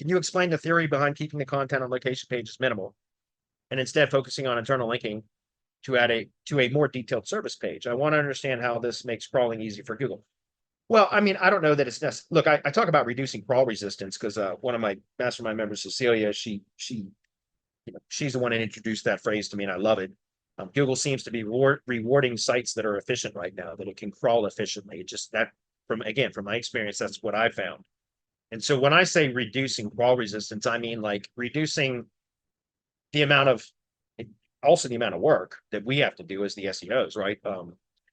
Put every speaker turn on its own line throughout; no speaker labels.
Can you explain the theory behind keeping the content on location pages minimal and instead focusing on internal linking to add to a more detailed service page? I want to understand how this makes crawling easy for Google. Well, I mean, I don't know that it's necessary. Look, I talk about reducing crawl resistance because one of my mastermind members, Cecilia, she's the one that introduced that phrase to me, and I love it. Google seems to be rewarding sites that are efficient right now, that it can crawl efficiently. It just that from my experience, that's what I found. And so when I say reducing crawl resistance, I mean like reducing the amount of also the amount of work that we have to do as the SEOs, right?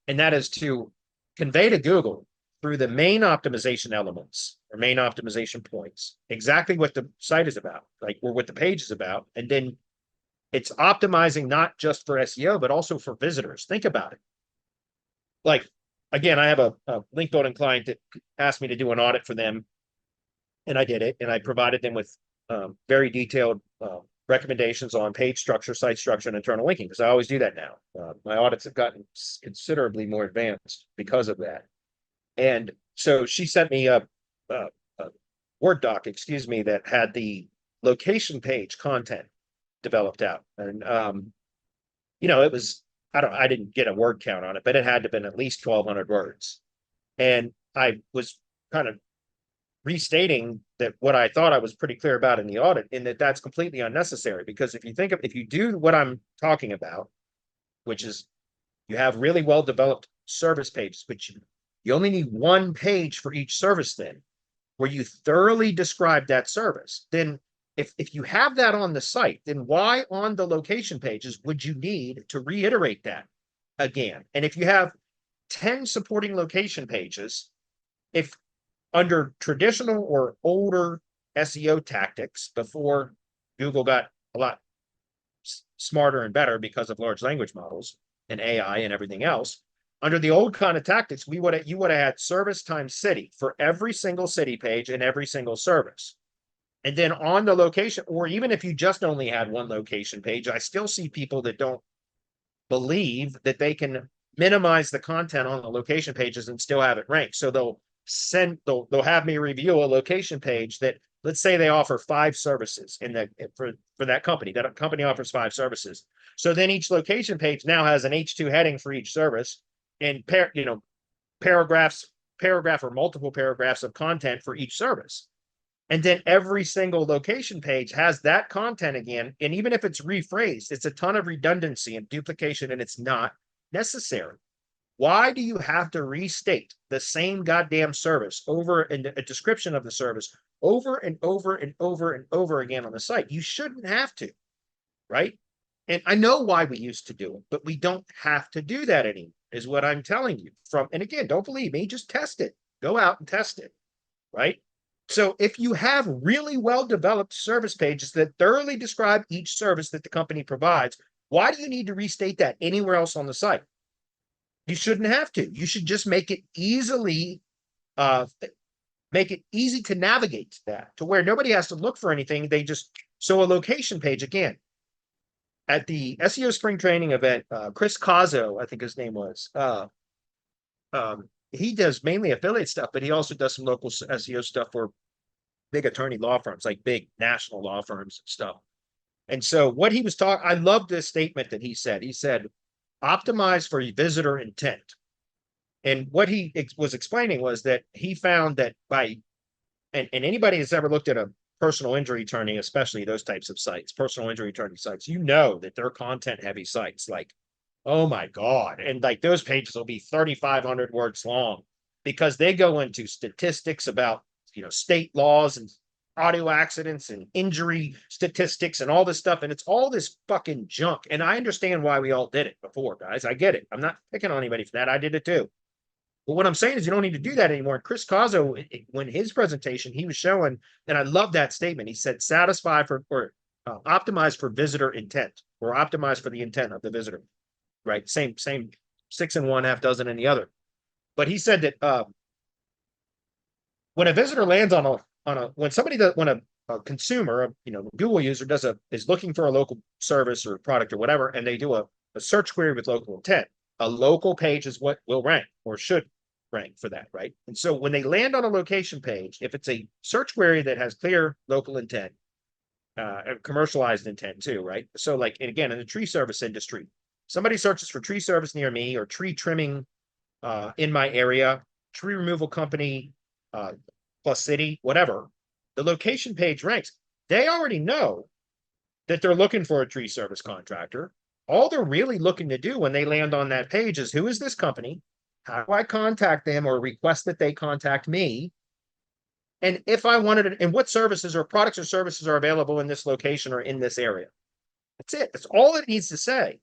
And that is to convey to Google through the main optimization elements or main optimization points exactly what the site is about, like or what the page is about, and then it's optimizing not just for SEO, but also for visitors. Think about it. Like, again, I have a link building client that asked me to do an audit for them, and I did it, and I provided them with very detailed recommendations on page structure, site structure, and internal linking, because I always do that now. My audits have gotten considerably more advanced because of that. And so she sent me a Word doc, excuse me, that had the location page content developed out. And, it was, I didn't get a word count on it, but it had to have been at least 1,200 words. And I was kind of restating that what I thought I was pretty clear about in the audit, in that that's completely unnecessary. Because if you do what I'm talking about, which is you have really well-developed service pages, but you only need one page for each service, then where you thoroughly describe that service, then if you have that on the site, then why on the location pages would you need to reiterate that again? And if you have 10 supporting location pages, if under traditional or older SEO tactics before Google got a lot smarter and better because of large language models and AI and everything else, under the old kind of tactics, you would have had service times city for every single city page and every single service. And then on the location, or even if you just only had one location page, I still see people that don't believe that they can minimize the content on the location pages and still have it ranked. So they'll have me review a location page that, let's say they offer 5 services for that company. That company offers 5 services. So then each location page now has an H2 heading for each service and paragraph or multiple paragraphs of content for each service. And then every single location page has that content again. And even if it's rephrased, it's a ton of redundancy and duplication, and it's not necessary. Why do you have to restate the same goddamn service over in a description of the service over and over and over and over again on the site? You shouldn't have to, right? And I know why we used to do it, but we don't have to do that anymore, is what I'm telling you. And again, don't believe me, just test it. Go out and test it, right? So if you have really well-developed service pages that thoroughly describe each service that the company provides, why do you need to restate that anywhere else on the site? You shouldn't have to. You should just make it easy to navigate that, to where nobody has to look for anything. So a location page, again, at the SEO spring training event, Chris Cazzo, I think his name was, he does mainly affiliate stuff, but he also does some local SEO stuff for big attorney law firms, like big national law firms and stuff. And so what he was talking, I love this statement that he said. He said, optimize for visitor intent. And what he was explaining was that he found that and anybody that's ever looked at a personal injury attorney, especially those types of sites, personal injury attorney sites, that they're content heavy sites. Like, oh my God. And like those pages will be 3,500 words long because they go into statistics about, state laws and audio accidents and injury statistics and all this stuff. And it's all this fucking junk. And I understand why we all did it before, guys. I get it. I'm not picking on anybody for that. I did it too. But what I'm saying is you don't need to do that anymore. Chris Cazzo, when his presentation, he was showing, and I love that statement. He said, optimize for visitor intent, or optimize for the intent of the visitor. Right. Same 6 in one, half dozen in the other. But he said that when a visitor lands when a consumer, Google user is looking for a local service or product or whatever, and they do a search query with local intent, a local page is what will rank or should rank for that, right? And so when they land on a location page, if it's a search query that has clear local intent, commercialized intent too, right? So like, and again, in the tree service industry, somebody searches for tree service near me or tree trimming in my area, tree removal company, plus city, whatever, the location page ranks. They already know that they're looking for a tree service contractor. All they're really looking to do when they land on that page is, who is this company? How do I contact them or request that they contact me? And if I wanted it, and what services or products or services are available in this location or in this area. That's it. That's all it needs to say.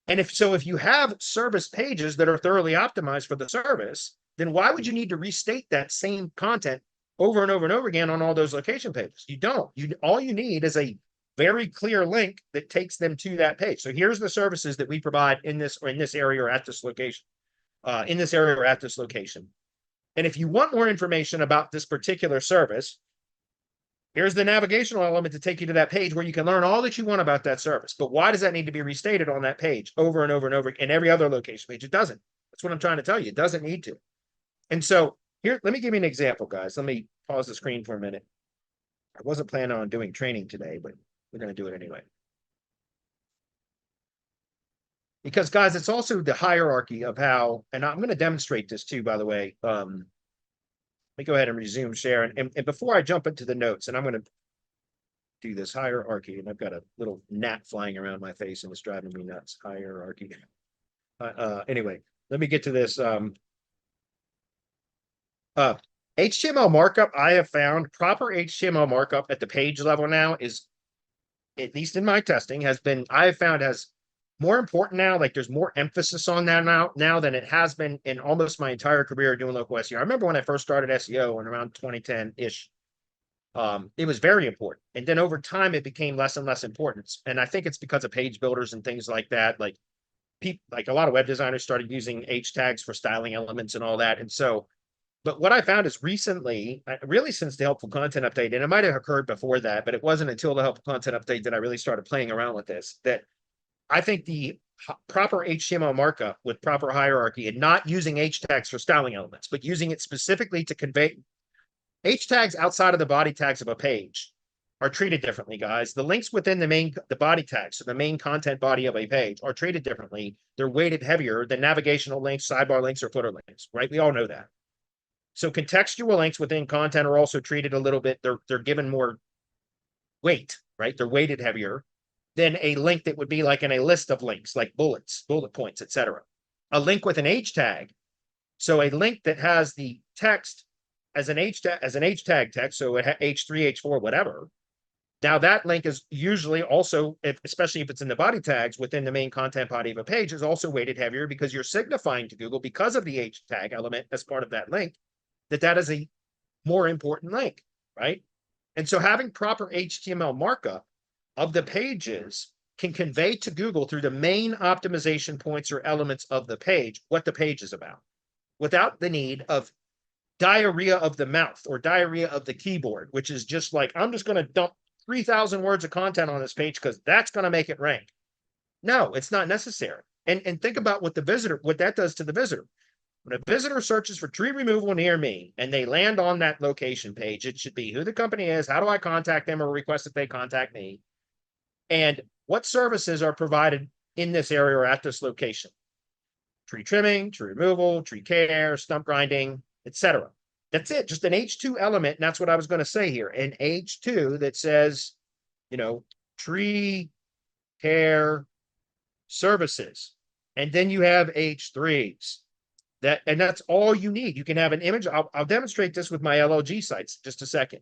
And if you have service pages that are thoroughly optimized for the service, then why would you need to restate that same content over and over and over again on all those location pages? You don't. All you need is a very clear link that takes them to that page. So here's the services that we provide in this area or at this location, in this area or at this location. And if you want more information about this particular service, here's the navigational element to take you to that page where you can learn all that you want about that service. But why does that need to be restated on that page over and over and over in every other location page? It doesn't. That's what I'm trying to tell you. It doesn't need to. And so here, let me give you an example, guys. Let me pause the screen for a minute. I wasn't planning on doing training today, but we're going to do it anyway. Because, guys, it's also the hierarchy of how, and I'm going to demonstrate this too, by the way. Let me go ahead and resume share. And before I jump into the notes, and I'm going to do this hierarchy, and I've got a little gnat flying around my face and it's driving me nuts. Hierarchy. Anyway, let me get to this. HTML markup, I have found proper HTML markup at the page level now is, at least in my testing, I have found has more important now. Like there's more emphasis on that now than it has been in almost my entire career doing local SEO. I remember when I first started SEO in around 2010-ish, it was very important. And then over time, it became less and less important. And I think it's because of page builders and things like that. Like a lot of web designers started using H tags for styling elements and all that. And so, but what I found is recently, really since the helpful content update, and it might have occurred before that, but it wasn't until the helpful content update that I really started playing around with this, that I think the proper HTML markup with proper hierarchy and not using H tags for styling elements, but using it specifically to convey H tags outside of the body tags of a page are treated differently, guys. The links within the body tags, so the main content body of a page, are treated differently. They're weighted heavier than navigational links, sidebar links, or footer links, right? We all know that. So contextual links within content are also treated a little bit. They're given more weight, right? They're weighted heavier than a link that would be like in a list of links, like bullets, bullet points, etc. A link with an H tag, so a link that has the text as an H tag text, so it H3, H4, whatever. Now that link is usually also, especially if it's in the body tags within the main content body of a page, is also weighted heavier because you're signifying to Google, because of the H tag element as part of that link, that is a more important link, right? And so having proper HTML markup of the pages can convey to Google through the main optimization points or elements of the page what the page is about, without the need of diarrhea of the mouth or diarrhea of the keyboard, which is just like, I'm just going to dump 3,000 words of content on this page because that's going to make it rank. No, it's not necessary. And think about what that does to the visitor. When a visitor searches for tree removal near me and they land on that location page, it should be who the company is, how do I contact them or request that they contact me, and what services are provided in this area or at this location. Tree trimming, tree removal, tree care, stump grinding, etc. That's it, just an H2 element, and that's what I was going to say here. An H2 that says, tree care services. And then you have H3s. And that's all you need. You can have an image. I'll demonstrate this with my LLG sites in just a second.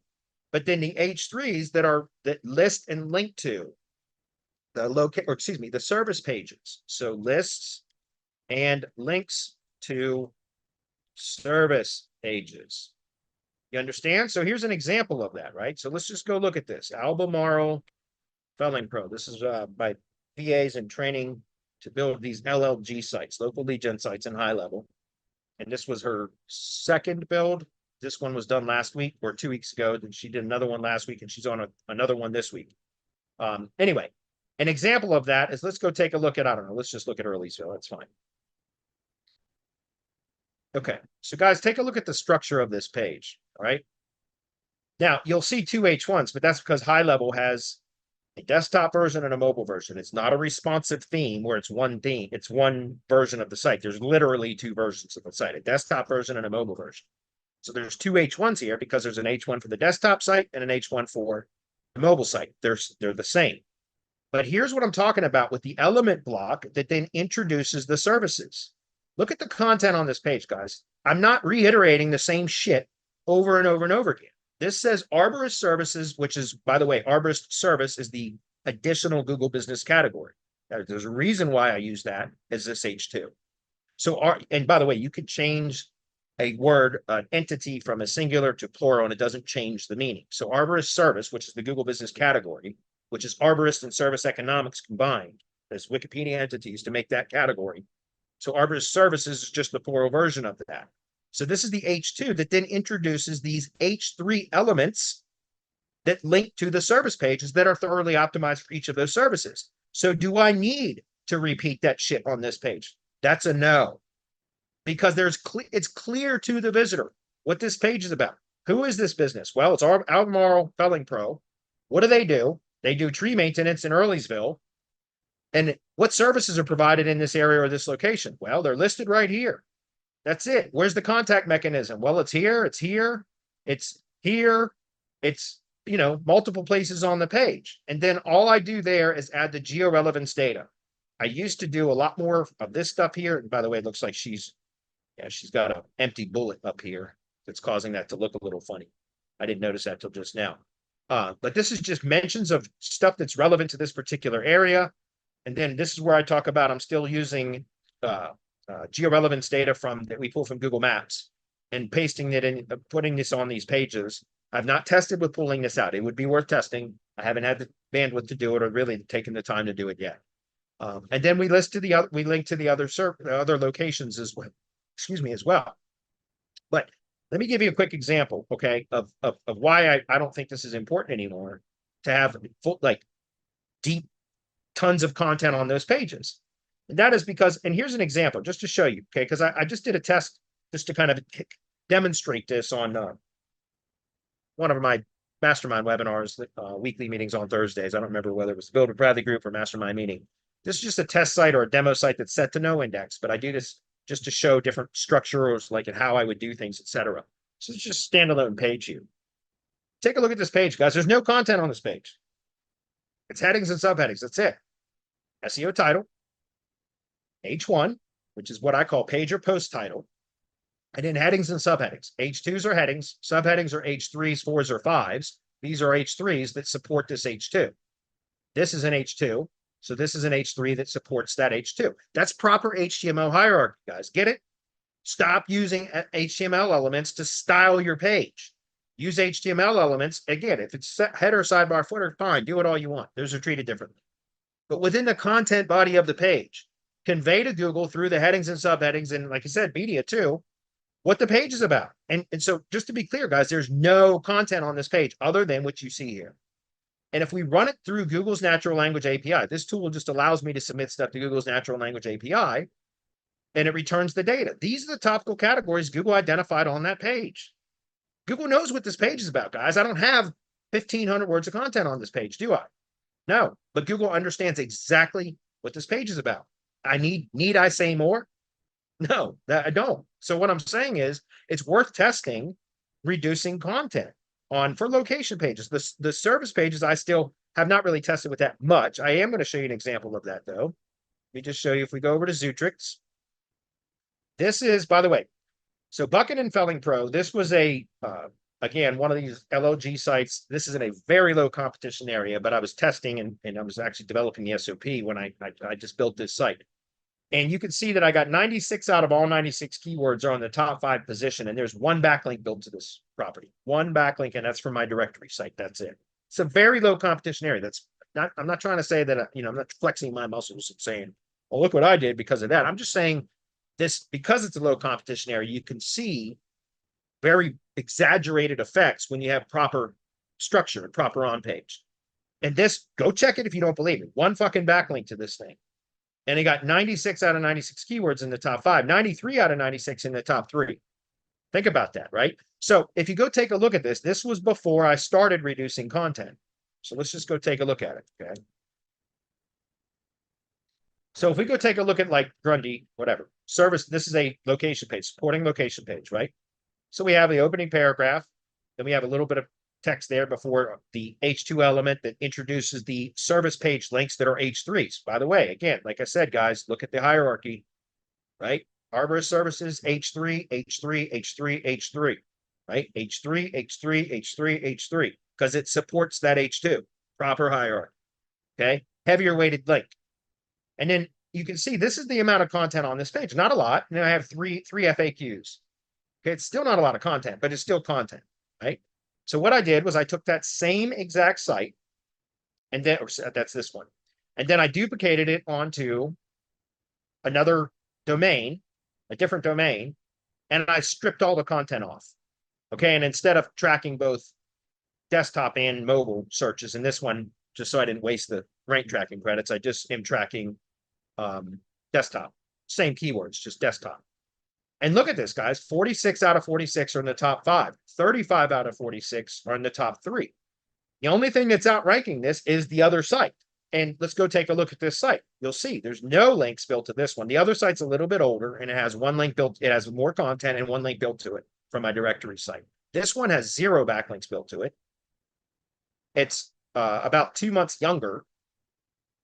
But then the H3s that list and link to the service pages. So lists and links to service pages. You understand? So here's an example of that, right? So let's just go look at this. Albemarle Felling Pro. This is by VAs in training to build these LLG sites, local lead gen sites in high level. And this was her second build. This one was done last week or 2 weeks ago. Then she did another one last week, and she's on another one this week. Anyway, an example of that is, let's go take a look at, I don't know, let's just look at Earlysville. That's fine. Okay, so guys, take a look at the structure of this page. All right. Now you'll see two H1s, but that's because high level has a desktop version and a mobile version. It's not a responsive theme where it's one theme, it's one version of the site. There's literally two versions of the site, a desktop version and a mobile version. So there's two H1s here because there's an H1 for the desktop site and an H1 for the mobile site. They're the same. But here's what I'm talking about with the element block that then introduces the services. Look at the content on this page, guys. I'm not reiterating the same shit over and over and over again. This says Arborist Services, which is, by the way, Arborist Service is the additional Google Business category. There's a reason why I use that as this H2. So, and by the way, you could change a word, an entity from a singular to plural, and it doesn't change the meaning. So Arborist Service, which is the Google Business category, which is arborist and service economics combined as Wikipedia entities to make that category. So Arborist Services is just the plural version of that. So this is the H2 that then introduces these H3 elements that link to the service pages that are thoroughly optimized for each of those services. So do I need to repeat that shit on this page? That's a no. Because it's clear to the visitor what this page is about. Who is this business? Well, it's Albemarle Felling Pro. What do? They do tree maintenance in Earlysville. And what services are provided in this area or this location? Well, they're listed right here. That's it. Where's the contact mechanism? Well, it's here, it's here, it's here, it's, multiple places on the page. And then all I do there is add the geo-relevance data. I used to do a lot more of this stuff here. And by the way, it looks like she's got an empty bullet up here that's causing that to look a little funny. I didn't notice that till just now. But this is just mentions of stuff that's relevant to this particular area. And then this is where I talk about I'm still using geo-relevance data that we pull from Google Maps and pasting it in, putting this on these pages. I've not tested with pulling this out. It would be worth testing. I haven't had the bandwidth to do it or really taken the time to do it yet. And then we link to the other locations as well. Excuse me, as well. But let me give you a quick example, okay, of why I don't think this is important anymore to have deep tons of content on those pages. And that is because, and here's an example just to show you, okay, because I just did a test just to kind of demonstrate this on one of my mastermind webinars, weekly meetings on Thursdays. I don't remember whether it was the Build with Bradley group or mastermind meeting. This is just a test site or a demo site that's set to no index, but I do this just to show different structures, like and how I would do things, etc. So it's just a standalone page here. Take a look at this page, guys. There's no content on this page. It's headings and subheadings. That's it. SEO title, H1, which is what I call page or post title, and then headings and subheadings. H2s are headings, subheadings are H3s, 4s, or 5s. These are H3s that support this H2. This is an H2, so this is an H3 that supports that H2. That's proper HTML hierarchy, guys. Get it? Stop using HTML elements to style your page. Use HTML elements. Again, if it's header, sidebar, footer, fine. Do it all you want. Those are treated differently. But within the content body of the page, convey to Google through the headings and subheadings, and like I said, media too, what the page is about. And so just to be clear, guys, there's no content on this page other than what you see here. And if we run it through Google's natural language API, this tool just allows me to submit stuff to Google's natural language API, and it returns the data. These are the topical categories Google identified on that page. Google knows what this page is about, guys. I don't have 1,500 words of content on this page, do I? No, but Google understands exactly what this page is about. Need I say more? No, I don't. So what I'm saying is it's worth testing reducing content for location pages. The service pages I still have not really tested with that much. I am going to show you an example of that though. Let me just show you if we go over to Zootrix. This is, by the way, so Bucket and Felling Pro, this was again, one of these LOG sites. This is in a very low competition area, but I was testing and I was actually developing the SOP when I just built this site. And you can see that I got 96 out of all 96 keywords are on the top 5 position. And there's one backlink built to this property, one backlink, and that's from my directory site. That's it. It's a very low competition area. I'm not trying to say that, I'm not flexing my muscles and saying, well, look what I did because of that. I'm just saying this, because it's a low competition area, you can see very exaggerated effects when you have proper structure and proper on page. And this, go check it if you don't believe it. One fucking backlink to this thing. And he got 96 out of 96 keywords in the top 5, 93 out of 96 in the top 3. Think about that, right? So if you go take a look at this, this was before I started reducing content. So let's just go take a look at it, okay? So if we go take a look at like Grundy, whatever, service, this is a location page, supporting location page, right? So we have the opening paragraph, then we have a little bit of text there before the H2 element that introduces the service page links that are H3s. By the way, again, like I said, guys, look at the hierarchy, right? Harbor services, H3, H3, H3, H3, right? H3, H3, H3, H3, because it supports that H2, proper hierarchy, okay? Heavier weighted link. And then you can see this is the amount of content on this page. Not a lot. And I have three FAQs. Okay, it's still not a lot of content, but it's still content, right? So what I did was I took that same exact site, and then that's this one, and then I duplicated it onto another domain, a different domain, and I stripped all the content off. Okay, and instead of tracking both desktop and mobile searches in this one, just so I didn't waste the rank tracking credits, I just am tracking desktop, same keywords, just desktop. And look at this, guys, 46 out of 46 are in the top 5, 35 out of 46 are in the top 3. The only thing that's outranking this is the other site. And let's go take a look at this site. You'll see there's no links built to this one. The other site's a little bit older and it has one link built. It has more content and one link built to it from my directory site. This one has 0 backlinks built to it. It's about 2 months younger.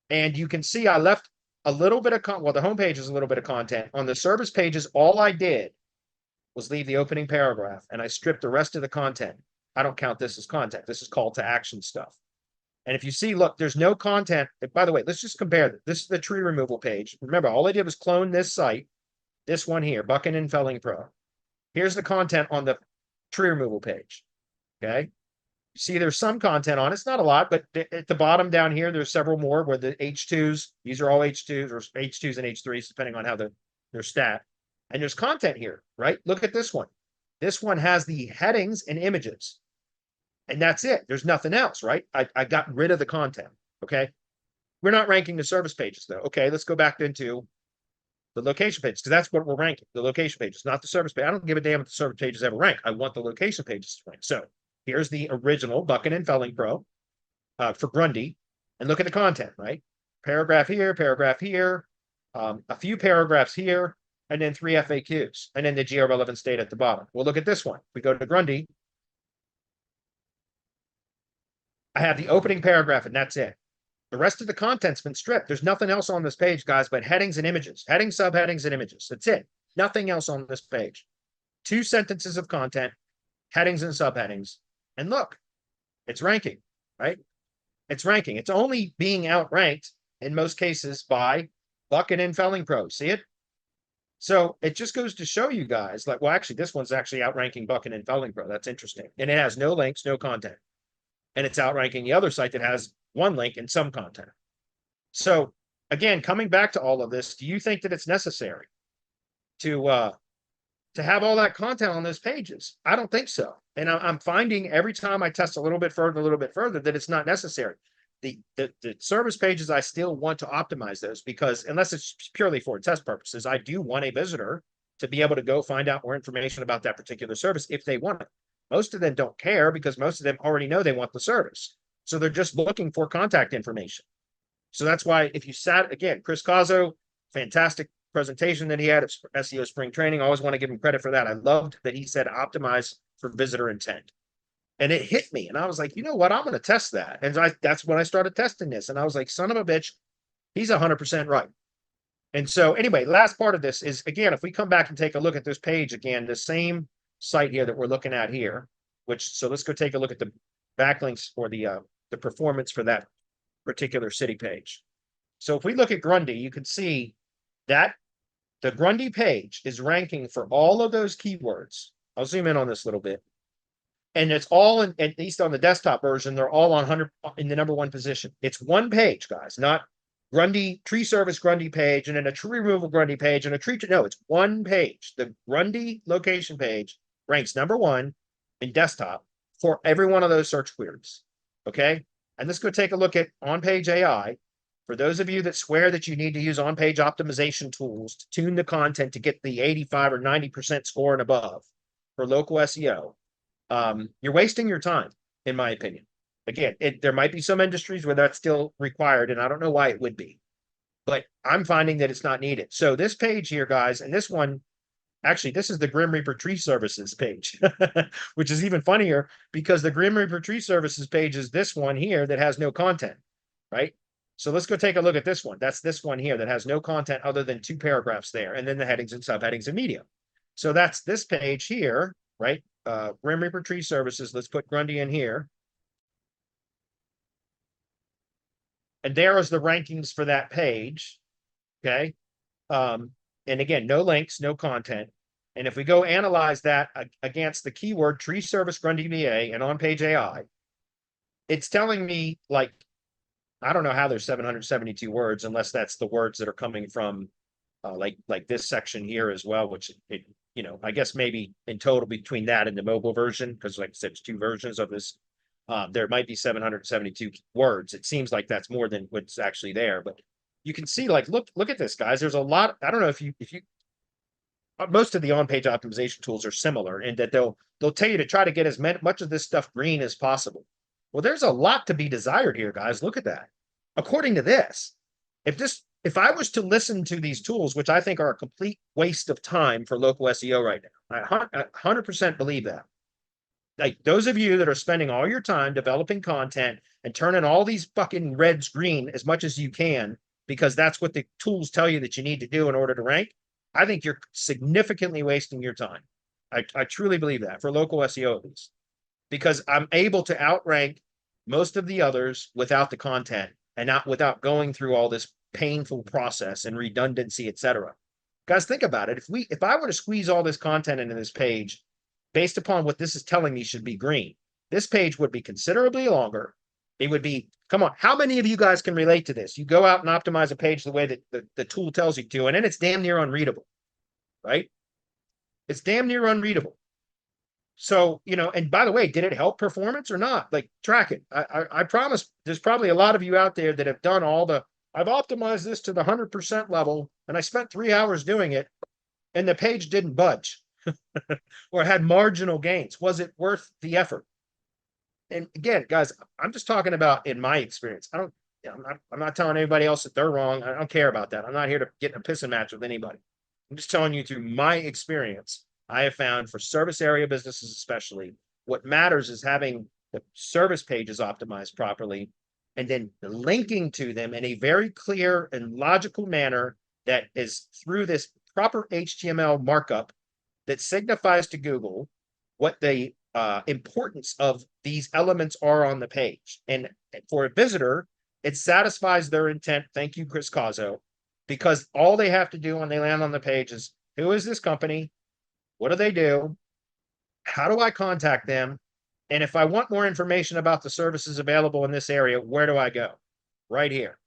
And you can see I left a little bit of well, the homepage is a little bit of content. On the service pages, all I did was leave the opening paragraph and I stripped the rest of the content. I don't count this as content. This is call to action stuff. And if you see, look, there's no content. By the way, let's just compare this. This is the tree removal page. Remember, all I did was clone this site, this one here, Bucking and Felling Pro. Here's the content on the tree removal page. Okay. See, there's some content on it. It's not a lot, but at the bottom down here, there's several more where the H2s, these are all H2s or H2s and H3s, depending on how they're stat. And there's content here, right? Look at this one. This one has the headings and images. And that's it. There's nothing else, right? I got rid of the content, okay? We're not ranking the service pages, though. Okay, let's go back into the location pages, because that's what we're ranking, the location pages, not the service page. I don't give a damn if the service pages ever rank. I want the location pages to rank. So here's the original Bucking and Felling Pro for Grundy. And look at the content, right? Paragraph here, a few paragraphs here, and then 3 FAQs, and then the geo-relevant state at the bottom. Well, look at this one. We go to Grundy. I have the opening paragraph, and that's it. The rest of the content's been stripped. There's nothing else on this page, guys, but headings and images, headings, subheadings, and images. That's it. Nothing else on this page. 2 sentences of content, headings and subheadings. And look, it's ranking, right? It's ranking. It's only being outranked in most cases by Bucking and Felling Pro. See it? So it just goes to show you guys, like, well, actually, this one's actually outranking Bucking and Felling Pro. That's interesting. And it has no links, no content. And it's outranking the other site that has 1 link and some content. So again, coming back to all of this, do you think that it's necessary to have all that content on those pages? I don't think so. And I'm finding every time I test a little bit further, that it's not necessary. The service pages, I still want to optimize those, because unless it's purely for test purposes, I do want a visitor to be able to go find out more information about that particular service if they want it. Most of them don't care, because most of them already know they want the service. So they're just looking for contact information. So that's why if you again, Chris Cazzo, fantastic presentation that he had at SEO Spring Training. I always want to give him credit for that. I loved that he said optimize for visitor intent. And it hit me. And I was like, you know what? I'm going to test that. And that's when I started testing this. And I was like, son of a bitch, he's 100% right. And so anyway, last part of this is, again, if we come back and take a look at this page again, the same site here that we're looking at here, so let's go take a look at the backlinks or the performance for that particular city page. So if we look at Grundy, you can see that the Grundy page is ranking for all of those keywords. I'll zoom in on this a little bit. And it's all at least on the desktop version, they're all on 100 in the #1 position. It's one page, guys, not Grundy tree service Grundy page and then a tree removal Grundy page and a tree. No, it's one page. The Grundy location page ranks #1 in desktop for every one of those search queries. Okay. And let's go take a look at OnPage AI. For those of you that swear that you need to use on-page optimization tools to tune the content to get the 85 or 90% score and above for local SEO, you're wasting your time, in my opinion. Again, there might be some industries where that's still required, and I don't know why it would be, but I'm finding that it's not needed. So this page here, guys, and this one, actually, this is the Grim Reaper Tree Services page, which is even funnier because the Grim Reaper Tree Services page is this one here that has no content, right? So let's go take a look at this one. That's this one here that has no content other than 2 paragraphs there, and then the headings and subheadings and media. So that's this page here, right? Grim Reaper Tree Services. Let's put Grundy in here. And there is the rankings for that page. Okay. And again, no links, no content. And if we go analyze that against the keyword tree service Grundy VA and on-page AI, it's telling me, like, I don't know how there's 772 words unless that's the words that are coming from like this section here as well, which I guess maybe in total between that and the mobile version, because like I said, it's 2 versions of this. There might be 772 words. It seems like that's more than what's actually there, but you can see, like, look at this, guys. There's a lot. I don't know if you most of the on-page optimization tools are similar in that they'll tell you to try to get as much of this stuff green as possible. Well, there's a lot to be desired here, guys. Look at that. According to this, if I was to listen to these tools, which I think are a complete waste of time for local SEO right now, I 100% believe that. Like, those of you that are spending all your time developing content and turning all these fucking reds green as much as you can, because that's what the tools tell you that you need to do in order to rank, I think you're significantly wasting your time. I truly believe that, for local SEO at least, because I'm able to outrank most of the others without the content and not without going through all this painful process and redundancy, etc. Guys, think about it. If I were to squeeze all this content into this page based upon what this is telling me should be green, this page would be considerably longer. It would be, come on, how many of you guys can relate to this? You go out and optimize a page the way that the tool tells you to, and then it's damn near unreadable, right? It's damn near unreadable. So, and by the way, did it help performance or not? Like, track it. I promise there's probably a lot of you out there that have done I've optimized this to the 100% level, and I spent 3 hours doing it, and the page didn't budge or had marginal gains. Was it worth the effort? And again, guys, I'm just talking about in my experience. I'm not telling anybody else that they're wrong. I don't care about that. I'm not here to get in a pissing match with anybody. I'm just telling you through my experience. I have found for service area businesses, especially, what matters is having the service pages optimized properly and then linking to them in a very clear and logical manner that is through this proper HTML markup that signifies to Google what the importance of these elements are on the page. And for a visitor, it satisfies their intent. Thank you, Chris Cazzo, because all they have to do when they land on the page is, who is this company? What do they do? How do I contact them? And if I want more information about the services available in this area, where do I go? Right here.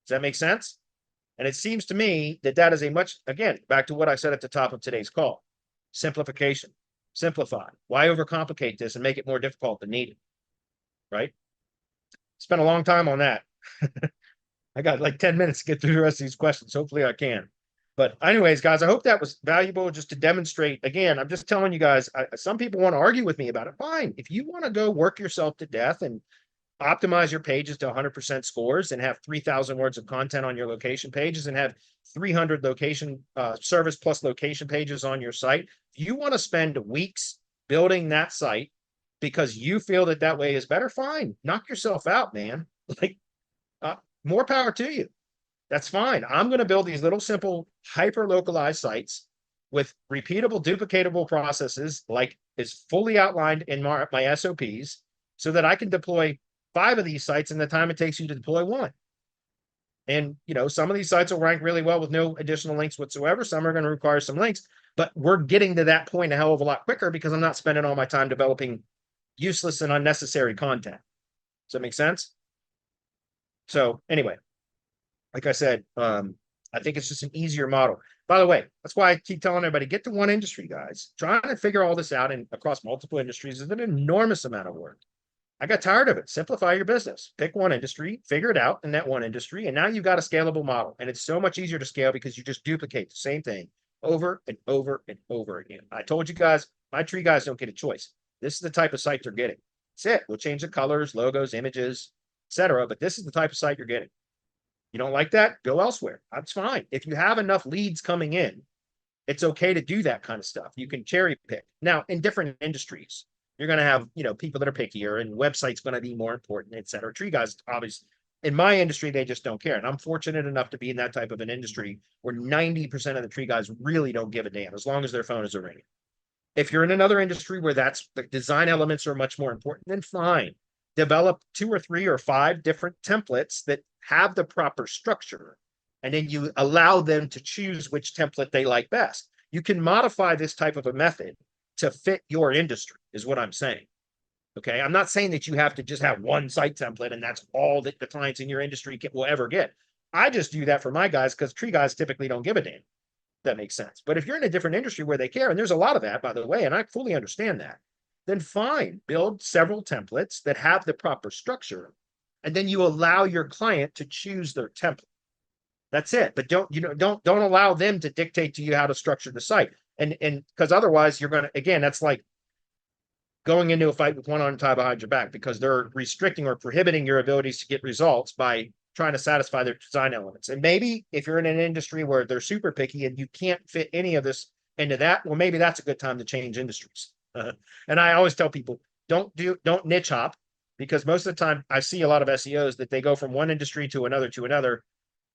Does that make sense? And it seems to me that that is again, back to what I said at the top of today's call, simplification. Simplify. Why overcomplicate this and make it more difficult than needed? Right? Spent a long time on that. I got like 10 minutes to get through the rest of these questions. Hopefully I can. But anyways, guys, I hope that was valuable just to demonstrate. Again, I'm just telling you guys, some people want to argue with me about it. Fine. If you want to go work yourself to death and optimize your pages to 100% scores and have 3,000 words of content on your location pages and have 300 location service plus location pages on your site, if you want to spend weeks building that site because you feel that that way is better, fine. Knock yourself out, man. Like, more power to you. That's fine. I'm going to build these little simple hyper localized sites with repeatable, duplicatable processes, like is fully outlined in my SOPs, so that I can deploy 5 of these sites in the time it takes you to deploy 1. And, some of these sites will rank really well with no additional links whatsoever. Some are going to require some links, but we're getting to that point a hell of a lot quicker because I'm not spending all my time developing useless and unnecessary content. Does that make sense? So anyway, like I said, I think it's just an easier model. By the way, that's why I keep telling everybody, get to one industry, guys. Trying to figure all this out across multiple industries is an enormous amount of work. I got tired of it. Simplify your business. Pick one industry, figure it out in that one industry, and now you've got a scalable model. And it's so much easier to scale because you just duplicate the same thing over and over and over again. I told you guys, my tree guys don't get a choice. This is the type of site they're getting. That's it. We'll change the colors, logos, images, etc. But this is the type of site you're getting. You don't like that? Go elsewhere. That's fine. If you have enough leads coming in, it's okay to do that kind of stuff. You can cherry pick. Now, in different industries, you're going to have, people that are pickier, and website's going to be more important, et cetera. Tree guys, obviously, in my industry, they just don't care. And I'm fortunate enough to be in that type of an industry where 90% of the tree guys really don't give a damn as long as their phone is ringing. If you're in another industry where the design elements are much more important, then fine. Develop 2 or 3 or 5 different templates that have the proper structure, and then you allow them to choose which template they like best. You can modify this type of a method to fit your industry, is what I'm saying. Okay. I'm not saying that you have to just have one site template and that's all that the clients in your industry will ever get. I just do that for my guys because tree guys typically don't give a damn. That makes sense. But if you're in a different industry where they care, and there's a lot of that, by the way, and I fully understand that, then fine, build several templates that have the proper structure, and then you allow your client to choose their template. That's it. But don't allow them to dictate to you how to structure the site. And because otherwise you're going to, again, that's like going into a fight with one arm tied behind your back because they're restricting or prohibiting your abilities to get results by trying to satisfy their design elements. And maybe if you're in an industry where they're super picky and you can't fit any of this into that, well, maybe that's a good time to change industries. And I always tell people, don't niche hop, because most of the time I see a lot of SEOs that they go from one industry to another.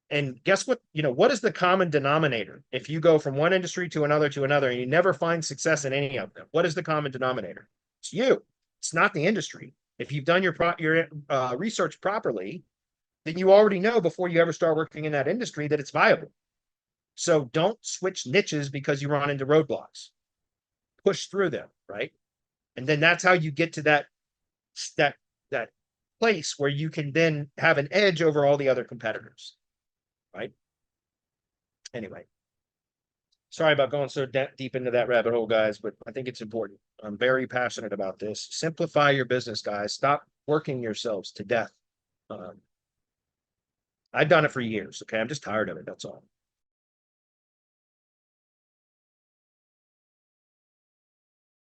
And guess what? What is the common denominator? If you go from one industry to another, and you never find success in any of them, what is the common denominator? It's you. It's not the industry. If you've done your research properly, then you already know before you ever start working in that industry that it's viable. So don't switch niches because you run into roadblocks. Push through them, right? And then that's how you get to that place where you can then have an edge over all the other competitors. Right. Anyway, sorry about going so deep into that rabbit hole, guys, but I think it's important. I'm very passionate about this. Simplify your business, guys. Stop working yourselves to death. I've done it for years. Okay. I'm just tired of it. That's all.